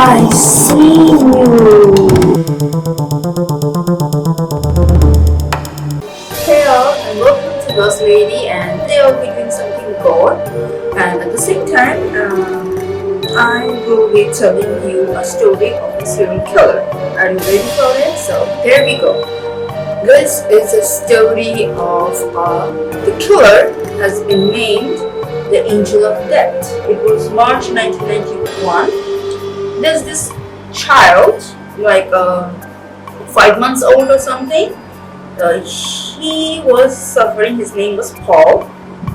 I see you. Hello and welcome to Boss Lady, and today I'll be doing something gore, and at the same time I will be telling you a story of a serial killer. Are you ready for it? So here we go. This is a story of the killer has been named the Angel of Death. It was March 1991. There's this child, like 5 months old or something. He was suffering, his name was Paul,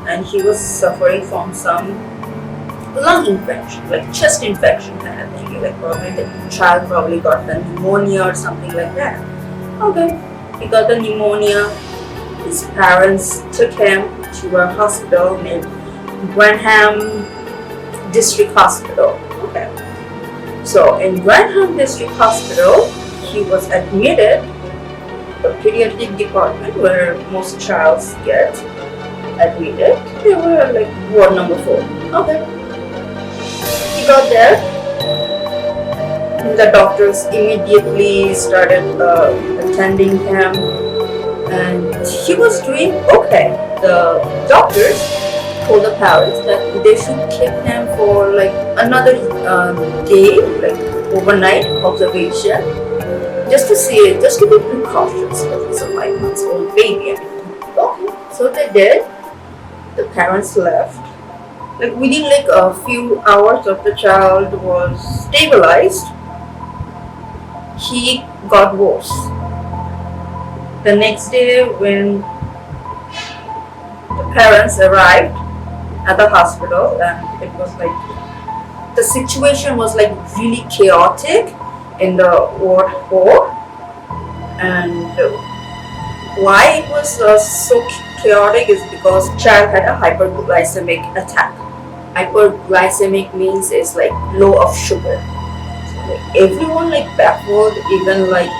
and he was suffering from some lung infection, like chest infection kind of thing. Like probably the child probably got the pneumonia or something like that. Okay, he got the pneumonia. His parents took him to a hospital named Grantham District Hospital. Okay. So in Grantham District Hospital, he was admitted to a pediatric department where most childs get admitted. They were like ward number 4. Okay. He got there. The doctors immediately started attending him, and he was doing okay. The doctors told the parents that they should keep him for like another day, like overnight observation, just to see it, just to be precautious, because it's a 5 months old baby. Okay, so they did. The parents left. Like within like a few hours of the child was stabilized, he got worse. The next day, when the parents arrived at the hospital, and it was like the situation was like really chaotic in the ward 4. And why it was so chaotic is because child had a hyperglycemic attack. Hyperglycemic means it's like low of sugar. So like everyone like baffled, even like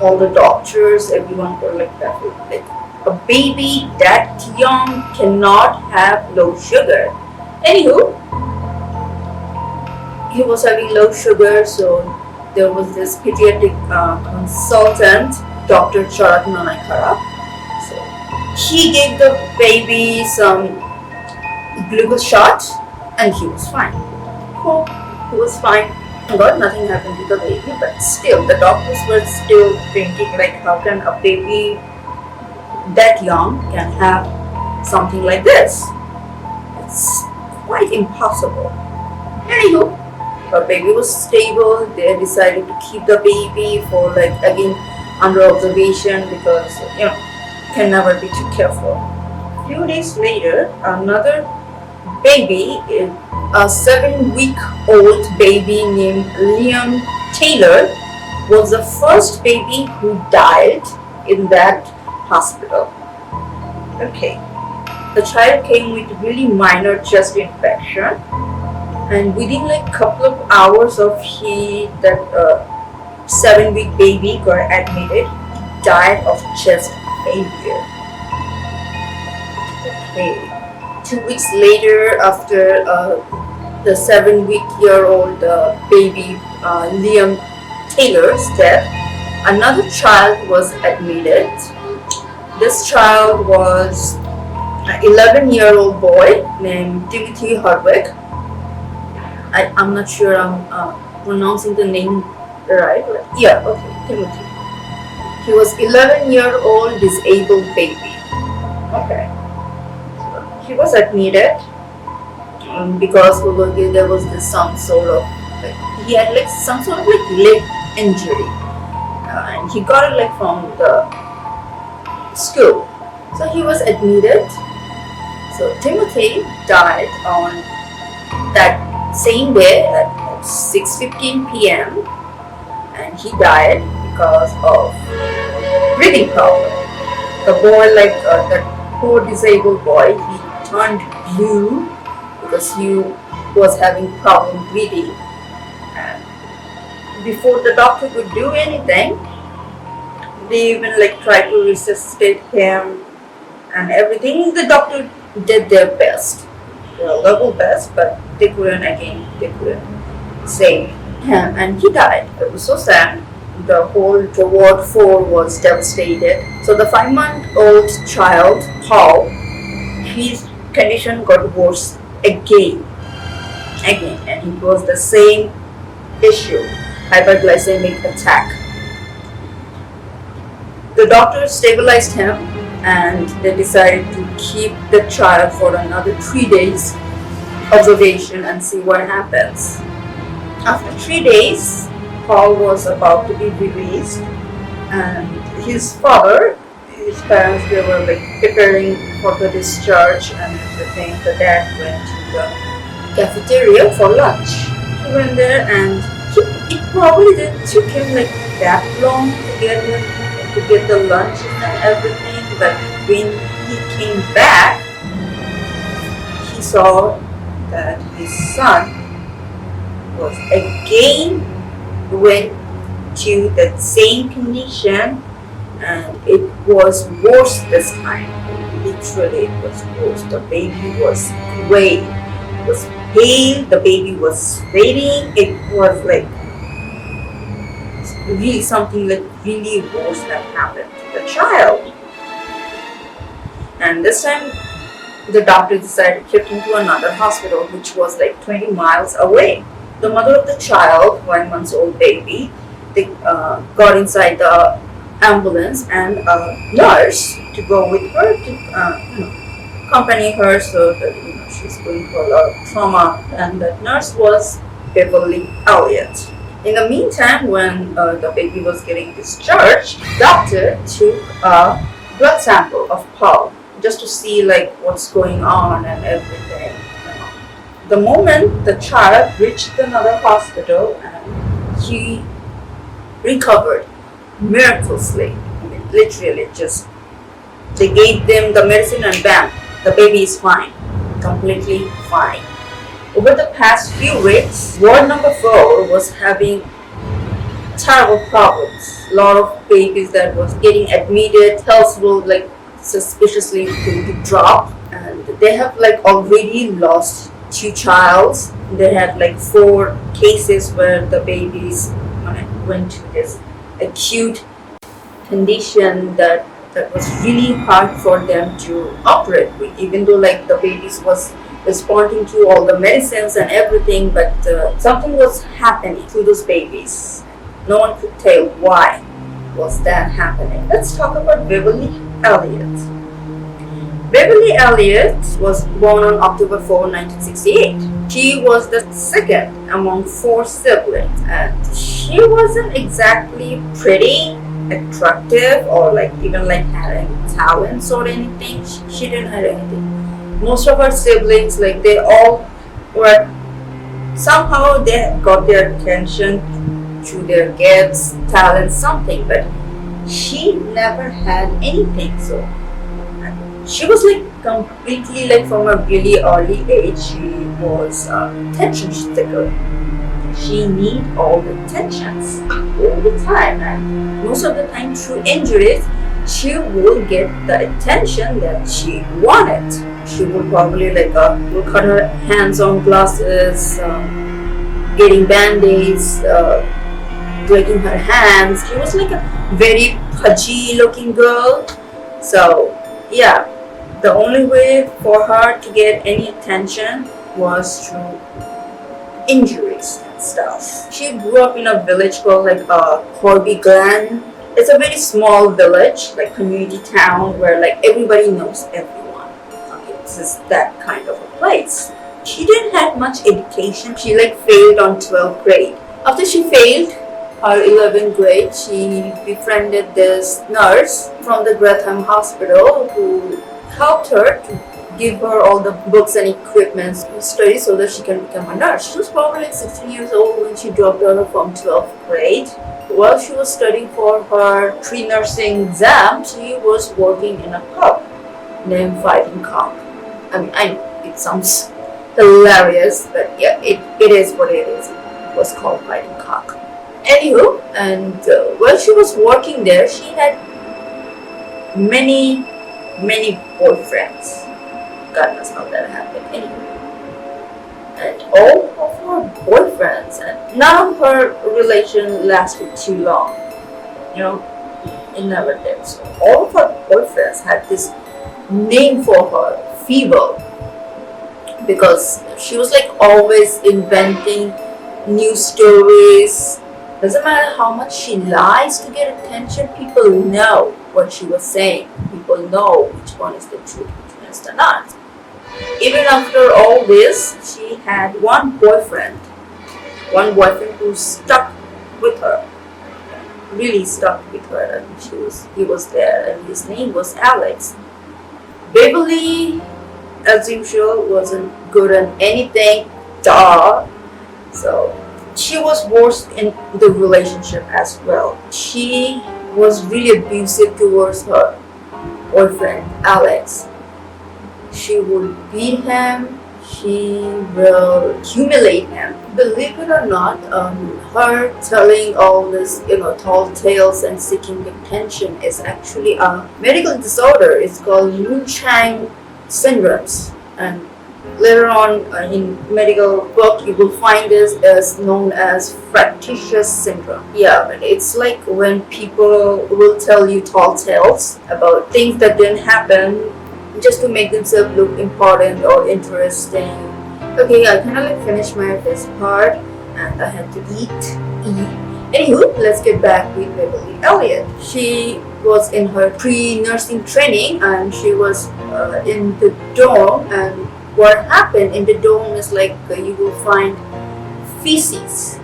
all the doctors, everyone were like baffled. Like a baby that young cannot have low sugar. Anywho, he was having low sugar, so there was this pediatric consultant, Dr. Jordana. So he gave the baby some glucose shot, and he was fine. Oh, he was fine. God, nothing happened to the baby, but still, the doctors were still thinking like, how can a baby that young can have something like this? It's quite impossible. Anywho, the baby was stable. They decided to keep the baby for like again under observation, because can never be too careful. A few days later, another baby, a 7-week-old baby named Liam Taylor, was the first baby who died in that hospital. Okay, the child came with really minor chest infection, and within like couple of hours of that 7-week baby got admitted, died of chest failure. Okay, 2 weeks later, after the 7-week-old baby Liam Taylor's death, another child was admitted. This child was an 11-year-old boy named Timothy Hardwick. I'm not sure I'm pronouncing the name right. Yeah, okay, Timothy. He was 11-year-old disabled baby. Okay. So he was admitted because there was this some sort of he had like some sort of like leg injury, and he got it like from the school. So he was admitted. So Timothy died on that same day at 6:15 p.m. and he died because of breathing problem. The boy, like that poor disabled boy, he turned blue because he was having problem breathing. And before the doctor could do anything, they even like tried to resuscitate him and everything. The doctor did their best, their level best, but they couldn't saved him, and he died. It was so sad. The whole Ward 4 was devastated. So the 5-month-old child, Paul, his condition got worse again, and it was the same issue, hyperglycemic attack. The doctors stabilized him, and they decided to keep the child for another 3 days observation and see what happens. After 3 days, Paul was about to be released, and his parents, they were like preparing for the discharge and everything. The dad went to the cafeteria for lunch. He went there, and it probably didn't took him like that long to get the lunch and everything. But when he came back, he saw that his son was again went to the same condition, and it was worse this time. Literally, it was worse. The baby was gray, it was pale, the baby was sweating. It was like really something like really worse that happened to the child. And this time, the doctor decided to shift him to another hospital, which was like 20 miles away. The mother of the child, 1-month-old baby, they got inside the ambulance, and a nurse to go with her to accompany her, so that she's going for a lot of trauma. And that nurse was Beverly Allitt. In the meantime, when the baby was getting discharged, doctor took a blood sample of Paul just to see like what's going on and everything. The moment the child reached another hospital, and he recovered miraculously. I mean, literally, just they gave them the medicine and bam, the baby is fine, completely fine. Over the past few weeks, ward number 4 was having terrible problems. A lot of babies that was getting admitted, health will like suspiciously to drop, and they have like already lost 2 childs. They had like 4 cases where the babies went to this acute condition that was really hard for them to operate with, even though like the babies was responding to all the medicines and everything, but something was happening to those babies. No one could tell why was that happening. Let's talk about Beverly Allitt. Beverly Allitt was born on October 4, 1968. She was the second among 4 siblings, and she wasn't exactly pretty, attractive, or like even like having talents or anything. She didn't have anything. Most of her siblings, like they all were somehow they got their attention through their gifts, talents, something, but she never had anything. So she was like completely like from a really early age, she was attention seeker. She need all the attentions all the time, and most of the time through injuries, she will get the attention that she wanted. She would probably like will cut her hands on glasses, getting band-aids, breaking her hands. She was like a very pudgy looking girl. So yeah, the only way for her to get any attention was through injuries and stuff. She grew up in a village called like Corby Glen. It's a very small village, like community town, where like everybody knows everyone. Okay, this is that kind of a place. She didn't have much education. She like failed on 12th grade. After she failed her 11th grade, she befriended this nurse from the Gretham Hospital who helped her to give her all the books and equipment to study so that she can become a nurse. She was probably like 16 years old when she dropped out from 12th grade. While she was studying for her pre-nursing exam, she was working in a pub named Fighting Cock. I mean, I know it sounds hilarious, but yeah, it is what it is. It was called Fighting Cock. Anywho, and while she was working there, she had many boyfriends. God knows how that happened. Anyway, and all of her boyfriends, and none of her relation lasted too long. You know, it never did. So all of her boyfriends had this name for her, Feeble, because she was like always inventing new stories. Doesn't matter how much she lies to get attention, people know what she was saying. People know which one is the truth, which one is the not. Even after all this, she had one boyfriend who stuck with her, really stuck with her, and he was there, and his name was Alex. Beverly, as usual, wasn't good at anything, duh. So she was worse in the relationship as well. She was really abusive towards her boyfriend, Alex. She would beat him, she will humiliate him. Believe it or not, her telling all this, tall tales and seeking attention is actually a medical disorder. It's called Munchausen syndromes, and later on in medical book you will find this as known as fractious syndrome. Yeah, but it's like when people will tell you tall tales about things that didn't happen just to make themselves look important or interesting. Okay, I kind of like finished my first part and I had to eat. Anywho, let's get back with Beverly Allitt. She was in her pre-nursing training and she was in the dorm, and what happened in the dorm is like you will find feces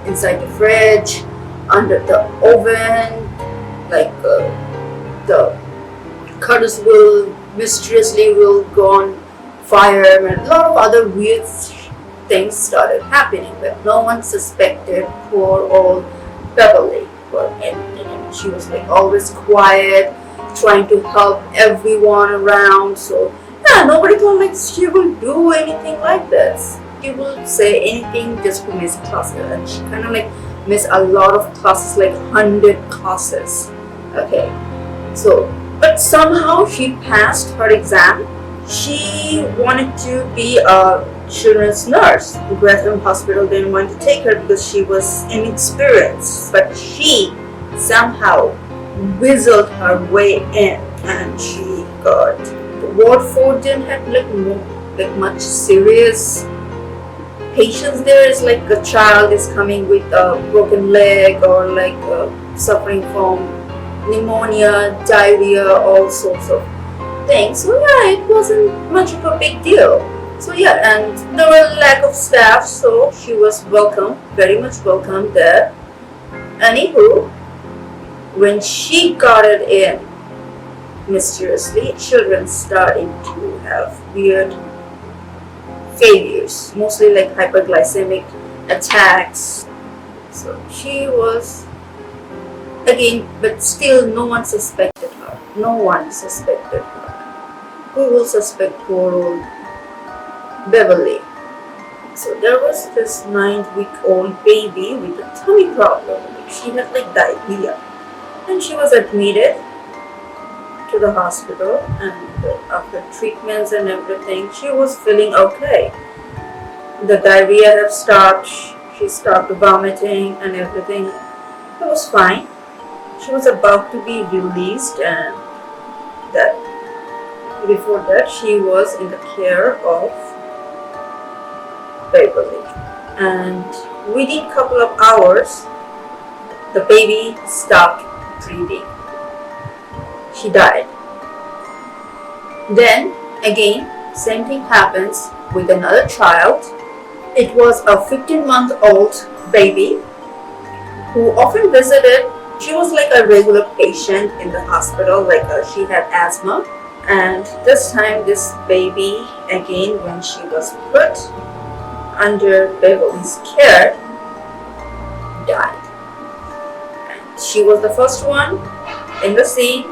inside the fridge, under the oven, like the cutters will mysteriously go on fire, and a lot of other weird things started happening, but no one suspected poor old Beverly for anything. And she was like always quiet, trying to help everyone around. So yeah, nobody thought like she will do anything like this. She will say anything just to miss classes, and she kind of like missed a lot of classes, like 100 classes. Okay, so but somehow she passed her exam. She wanted to be a children's nurse. The Gresham Hospital didn't want to take her because she was inexperienced. But she somehow whistled her way in, and she got the ward 4 didn't have like much serious patients there. Is like a child is coming with a broken leg or like suffering from pneumonia, diarrhea, all sorts of things. So yeah, it wasn't much of a big deal. So yeah, and there were lack of staff, so she was welcome, very much welcome there. Anywho, when she got it in, mysteriously, children started to have weird failures, mostly like hyperglycemic attacks. So she was again, but still no one suspected her. No one suspected her. Who will suspect poor old Beverly? So there was this 9-week-old baby with a tummy problem. She had like diarrhea, and she was admitted to the hospital, and after treatments and everything, she was feeling okay. The diarrhea had stopped, she stopped vomiting and everything. It was fine. She was about to be released, and that before that she was in the care of Beverly. And within a couple of hours, the baby stopped breathing. She died. Then again, same thing happens with another child. It was a 15-month-old baby who often visited. She was like a regular patient in the hospital, like she had asthma. And this time, this baby, again, when she was put under Beverly's care, died. And she was the first one in the scene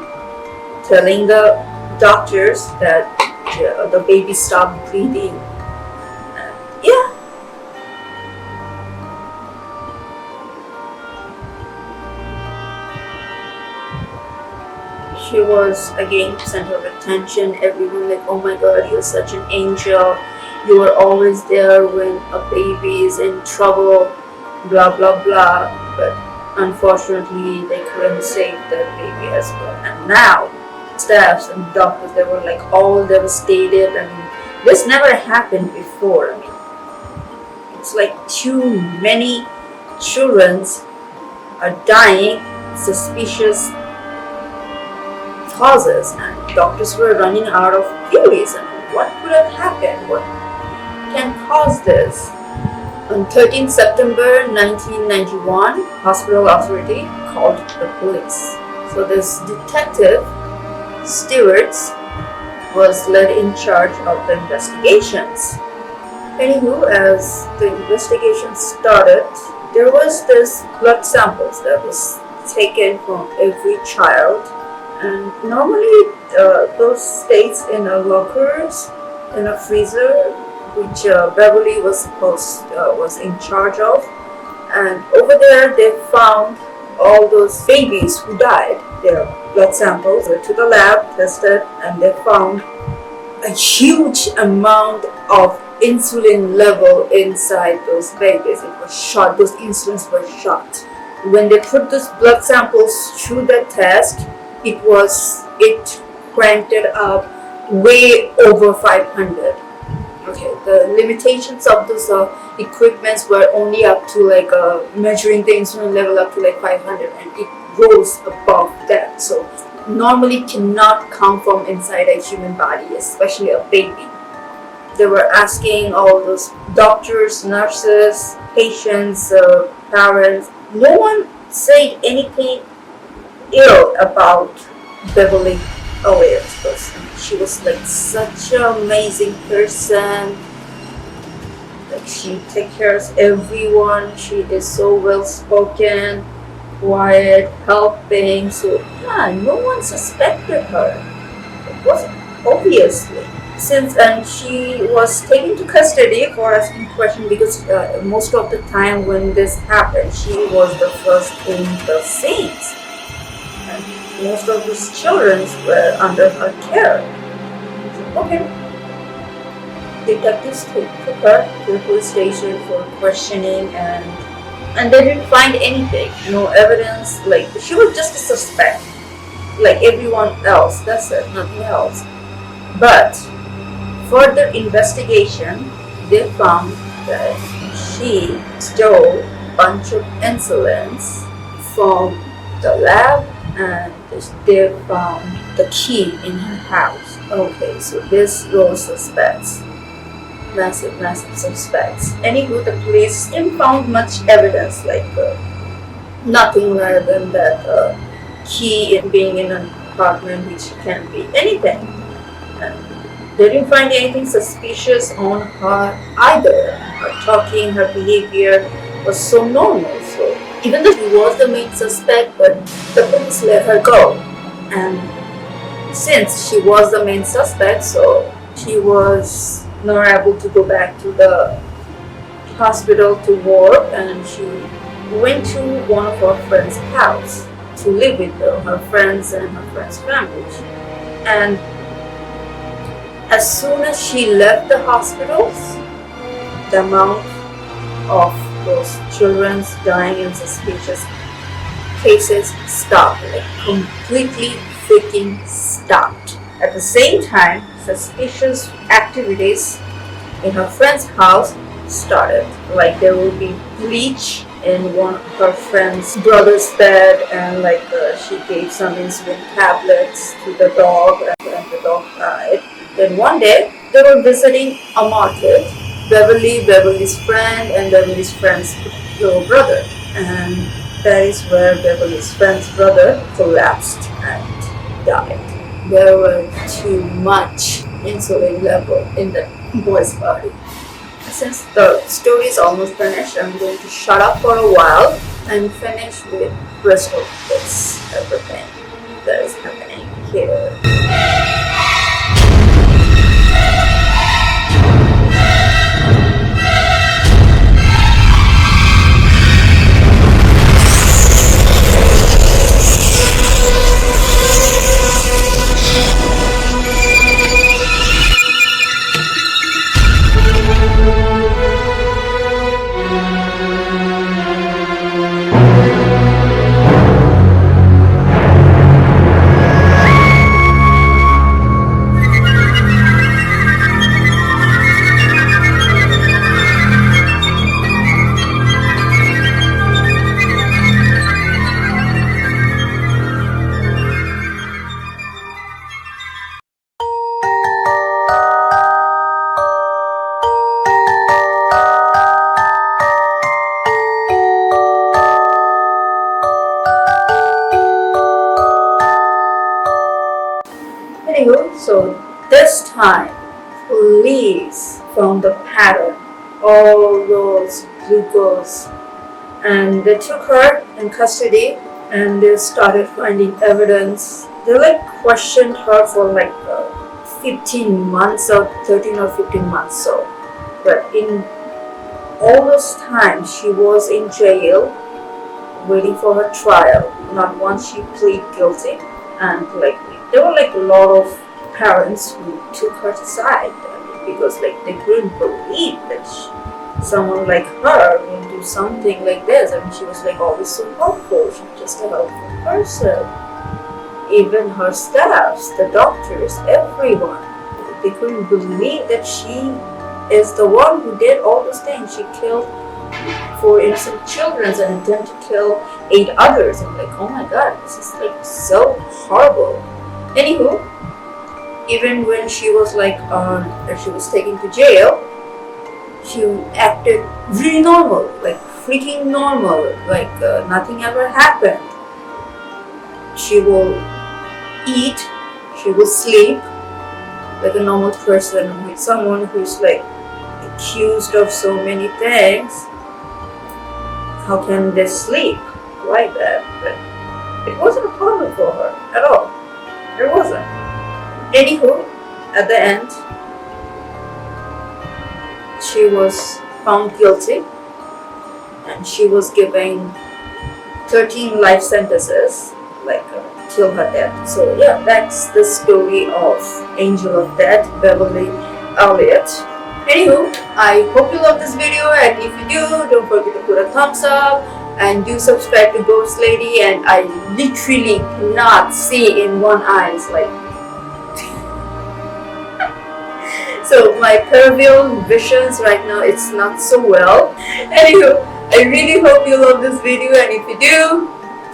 telling the doctors that the baby stopped breathing. Yeah. She was again center of attention. Everyone like, oh my god, you're such an angel. You were always there when a baby is in trouble, blah blah blah. But unfortunately, they couldn't save that baby as well. And now, staffs and doctors, they were like all devastated. I mean, this never happened before. I mean, it's like too many children are dying, suspicious causes, and doctors were running out of theories. I mean, what could have happened? What can cause this? On 13 September 1991, hospital authority called the police. So this detective, Stewart, was led in charge of the investigations. Anywho, as the investigation started, there was this blood samples that was taken from every child, and normally those stays in a lockers, in a freezer, which Beverly was in charge of. And over there they found all those babies who died. Their blood samples were to the lab, tested, and they found a huge amount of insulin level inside those babies. It was shot, those insulins were shot. When they put those blood samples through the test, it cranked it up way over 500. Okay, the limitations of those equipments were only up to like measuring the insulin level up to like 500, and it rose above that. So normally cannot come from inside a human body, especially a baby. They were asking all those doctors, nurses, patients, parents. No one said anything ill about Beverly Allitt, because she was like such an amazing person. Like she takes care of everyone. She is so well spoken, quiet, helping. So yeah, no one suspected her. It was obviously. And she was taken to custody for asking questions, because most of the time when this happened, she was the first in the scenes. And most of these children were under her care. Okay. Detectives took her to the police station for questioning, and they didn't find anything. No evidence. Like, she was just a suspect, like everyone else. That's it, nothing else. But further investigation, they found that she stole a bunch of insulins from the lab, and they found the key in her house. Okay, so this was suspects. Massive suspects. Anywho, the police didn't find much evidence, like nothing rather than that key in being in an apartment, which can be anything. And they didn't find anything suspicious on her either. Her talking, her behavior was so normal. So even though she was the main suspect, but the police let her go. And since she was the main suspect, so she was not able to go back to the hospital to work, and she went to one of her friend's house to live with her friends and her friend's family. And as soon as she left the hospitals, the amount of those children dying in suspicious cases stopped, like completely freaking stopped. At the same time, suspicious activities in her friend's house started. Like there will be bleach in one of her friend's brother's bed, and like she gave some insulin tablets to the dog, and the dog died. Then one day, they were visiting a market, Beverly's friend, and Beverly's friend's little brother. And that is where Beverly's friend's brother collapsed and died. There were too much insulin level in the boy's body. Since the story is almost finished, I'm going to shut up for a while and finish with rest of this everything that is happening here. Anywho, so this time, police found the pattern, all those glucose, and they took her in custody and they started finding evidence. They like questioned her for like 15 months or 13 or 15 months. So, but in all those times she was in jail waiting for her trial. Not once she pleaded guilty, and like there were like a lot of parents who took her aside because like they couldn't believe that someone like her will do something like this. I mean, she was like always so helpful. She was just a helpful person. Even her staffs, the doctors, everyone, they couldn't believe that she is the one who did all those things. She killed 4 innocent children and attempted to kill 8 others. I'm like, oh my god, this is like so horrible. Anywho, even when she was like she was taken to jail, she acted really normal, like freaking normal, like nothing ever happened. She will eat, she will sleep like a normal person. With someone who's like accused of so many things, how can they sleep like that? But it wasn't a problem for her at all. It wasn't. Anywho, at the end, she was found guilty and she was given 13 life sentences, like till her death. So yeah, that's the story of Angel of Death, Beverly Allitt. Anywho, I hope you love this video, and if you do, don't forget to put a thumbs up and do subscribe to Ghost Lady. And I literally cannot see in one eye. It's like so my peripheral visions right now, it's not so well. Anywho, I really hope you love this video, and if you do,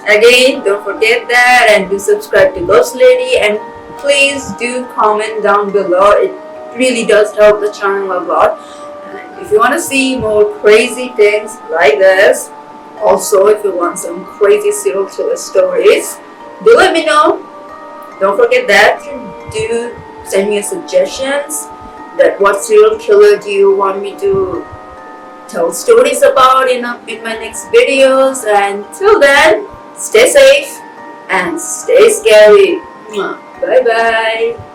again, don't forget that and do subscribe to Ghost Lady, and please do comment down below. It really does help the channel a lot. And if you want to see more crazy things like this, also if you want some crazy serial killer stories, do let me know. Don't forget that. Do send me suggestions that what serial killer do you want me to tell stories about in my next videos. And till then, stay safe and stay scary. Bye bye.